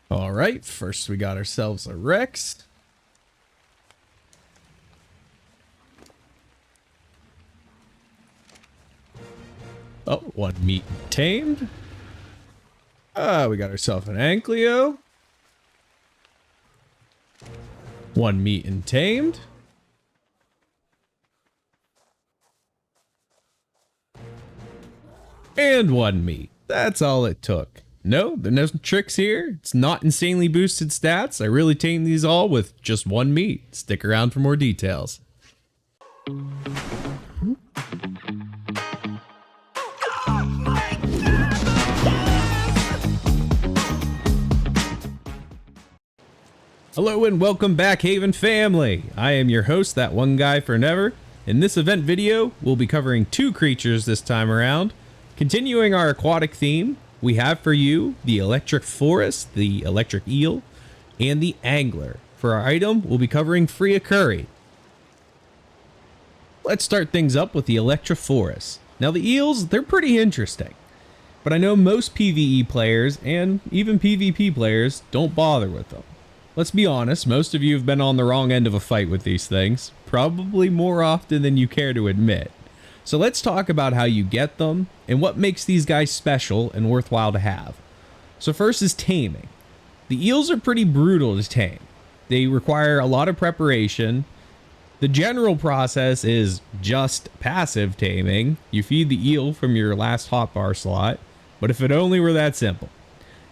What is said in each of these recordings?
All right, first we got ourselves a Rex. Oh, one meat tamed. We got ourselves an Ankleo. One meat and tamed. And one meat. That's all it took. No, there's no tricks here. It's not insanely boosted stats. I really tamed these all with just one meat. Stick around for more details. Hello and welcome back, Haven family. I am your host, that one guy for never. In this event video, we'll be covering two creatures this time around. Continuing our aquatic theme, we have for you the Electrophorus, the electric eel, and the angler. For our item, we'll be covering Fria curry. Let's start things up with the Electrophorus. Now the eels, they're pretty interesting, but I know most PvE players and even PvP players don't bother with them. Let's be honest, most of you have been on the wrong end of a fight with these things, probably more often than you care to admit. So let's talk about how you get them and what makes these guys special and worthwhile to have. So first is taming. The eels are pretty brutal to tame. They require a lot of preparation. The general process is just passive taming. You feed the eel from your last hotbar slot, but if it only were that simple.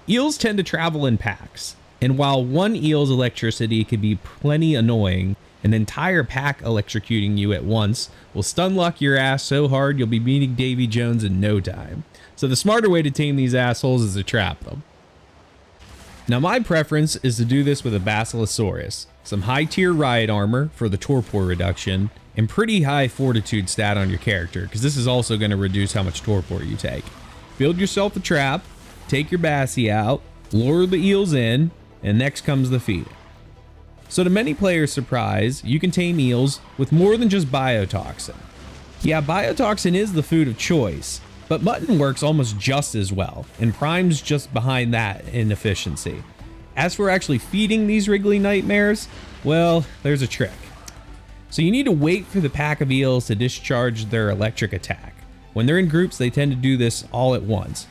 Eels tend to travel in packs. And while one eel's electricity can be plenty annoying, an entire pack electrocuting you at once will stun lock your ass so hard you'll be meeting Davy Jones in no time. So the smarter way to tame these assholes is to trap them. Now my preference is to do this with a Basilosaurus, some high tier riot armor for the torpor reduction, and pretty high fortitude stat on your character, because this is also going to reduce how much torpor you take. Build yourself a trap, take your Bassie out, lure the eels in, and next comes the feeding. So to many players' surprise, you can tame eels with more than just biotoxin. Yeah, biotoxin is the food of choice, but mutton works almost just as well, and prime's just behind that in efficiency. As for actually feeding these wriggly nightmares, well, there's a trick. So you need to wait for the pack of eels to discharge their electric attack. When they're in groups, they tend to do this all at once.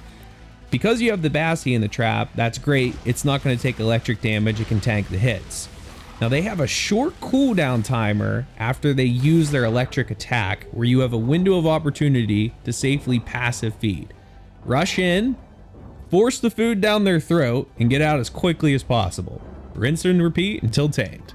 Because you have the Bassie in the trap, that's great. It's not going to take electric damage. It can tank the hits. Now they have a short cooldown timer after they use their electric attack where you have a window of opportunity to safely passive feed. Rush in, force the food down their throat, and get out as quickly as possible. Rinse and repeat until tamed.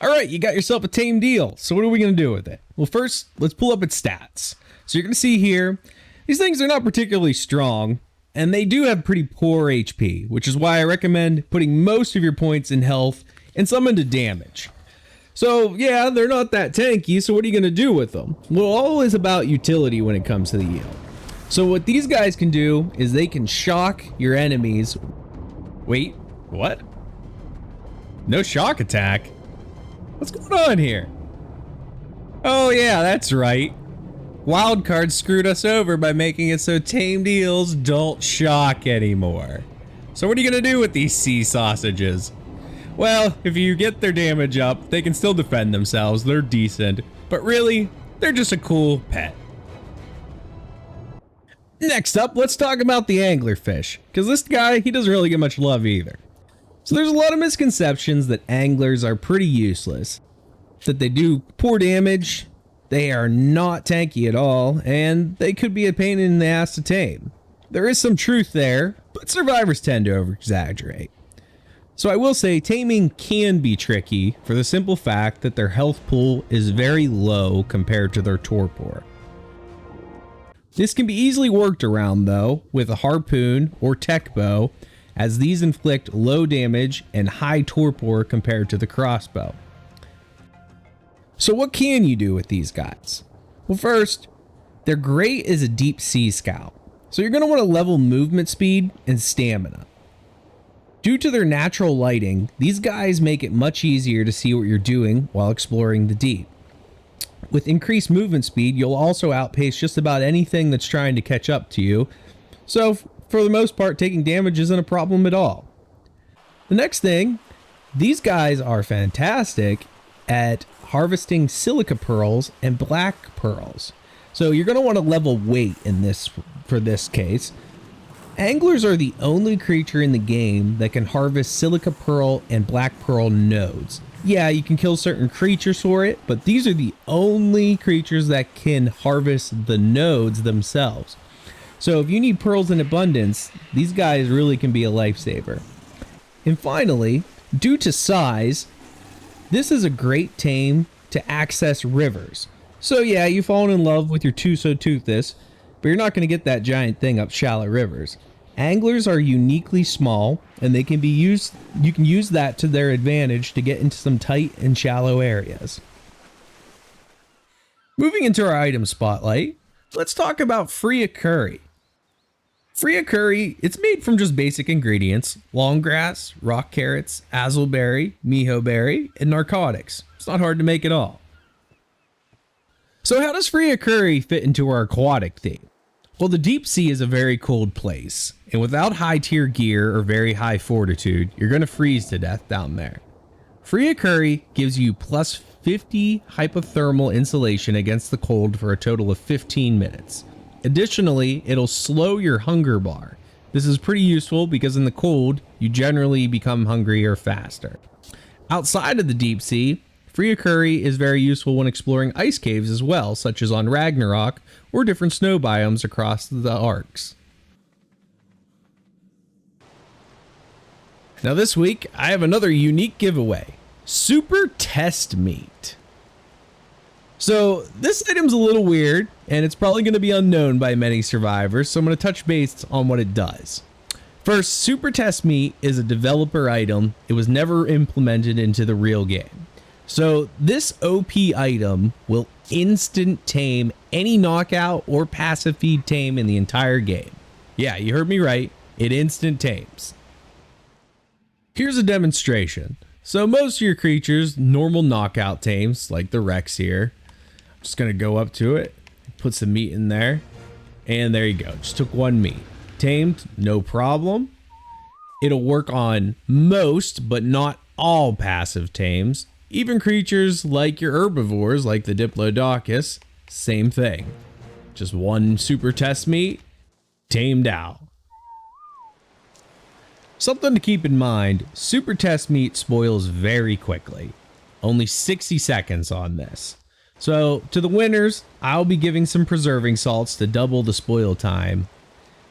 All right, you got yourself a tamed eel. So what are we going to do with it? Well, first, let's pull up its stats. So you're going to see here, these things are not particularly strong, and they do have pretty poor HP, which is why I recommend putting most of your points in health and some into damage. So yeah, they're not that tanky, so what are you going to do with them? Well, all is about utility when it comes to the eel. So what these guys can do is they can shock your enemies. Wait, what? No shock attack? What's going on here? Oh yeah, that's right. Wildcard screwed us over by making it so tamed eels don't shock anymore. So what are you gonna do with these sea sausages? Well, if you get their damage up, they can still defend themselves. They're decent, but really, they're just a cool pet. Next up, let's talk about the anglerfish, because this guy, he doesn't really get much love either. So there's a lot of misconceptions that anglers are pretty useless, that they do poor damage, they are not tanky at all, and they could be a pain in the ass to tame. There is some truth there, but survivors tend to over-exaggerate. So I will say taming can be tricky for the simple fact that their health pool is very low compared to their torpor. This can be easily worked around though with a harpoon or tech bow, as these inflict low damage and high torpor compared to the crossbow. So what can you do with these guys? Well, first, they're great as a deep sea scout. So you're going to want to level movement speed and stamina. Due to their natural lighting, these guys make it much easier to see what you're doing while exploring the deep. With increased movement speed, you'll also outpace just about anything that's trying to catch up to you. So for the most part, taking damage isn't a problem at all. The next thing, these guys are fantastic at harvesting silica pearls and black pearls. So you're going to want to level weight in this for this case. Anglers are the only creature in the game that can harvest silica pearl and black pearl nodes. Yeah, you can kill certain creatures for it, but these are the only creatures that can harvest the nodes themselves. So if you need pearls in abundance, these guys really can be a lifesaver. And finally, due to size, this is a great tame to access rivers. So yeah, you've fallen in love with your Toothus, but you're not going to get that giant thing up shallow rivers. Anglers are uniquely small, and they can be used. You can use that to their advantage to get into some tight and shallow areas. Moving into our item spotlight, let's talk about Fria curry. Fria curry, it's made from just basic ingredients: long grass, rock carrots, azelberry, miho berry, and narcotics. It's not hard to make at all. So how does Fria curry fit into our aquatic theme? Well, the deep sea is a very cold place, and without high tier gear or very high fortitude, you're going to freeze to death down there. Fria curry gives you plus 50 hypothermal insulation against the cold for a total of 15 minutes. Additionally, it'll slow your hunger bar. This is pretty useful because in the cold, you generally become hungrier faster. Outside of the deep sea, Fria curry is very useful when exploring ice caves as well, such as on Ragnarok or different snow biomes across the arcs. Now this week, I have another unique giveaway: Super Test Meat. So this item's a little weird, and it's probably going to be unknown by many survivors, so I'm going to touch base on what it does. First, Super Test Meat is a developer item. It was never implemented into the real game. So this OP item will instant tame any knockout or passive feed tame in the entire game. Yeah, you heard me right. It instant tames. Here's a demonstration. So most of your creatures, normal knockout tames, like the Rex here. I'm just going to go up to it, put some meat in there, and there you go. Just took one meat. Tamed, no problem. It'll work on most, but not all passive tames. Even creatures like your herbivores, like the Diplodocus, same thing. Just one super test meat, tamed out. Something to keep in mind, super test meat spoils very quickly. Only 60 seconds on this. So to the winners, I'll be giving some preserving salts to double the spoil time.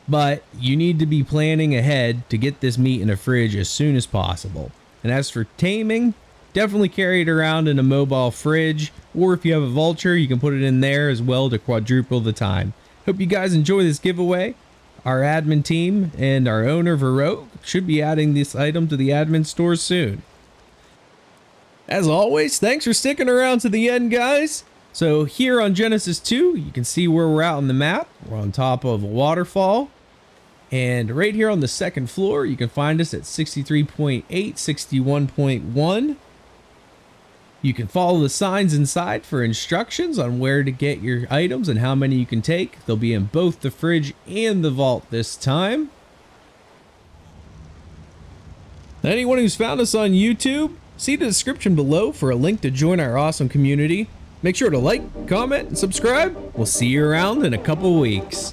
But you need to be planning ahead to get this meat in a fridge as soon as possible. And as for taming, definitely carry it around in a mobile fridge, or if you have a vulture, you can put it in there as well to quadruple the time. Hope you guys enjoy this giveaway. Our admin team and our owner, Veroque, should be adding this item to the admin store soon. As always, thanks for sticking around to the end, guys. So here on Genesis 2, you can see where we're at on the map. We're on top of a waterfall. And right here on the second floor, you can find us at 63.8, 61.1. You can follow the signs inside for instructions on where to get your items and how many you can take. They'll be in both the fridge and the vault this time. Anyone who's found us on YouTube, see the description below for a link to join our awesome community. Make sure to like, comment, and subscribe. We'll see you around in a couple weeks.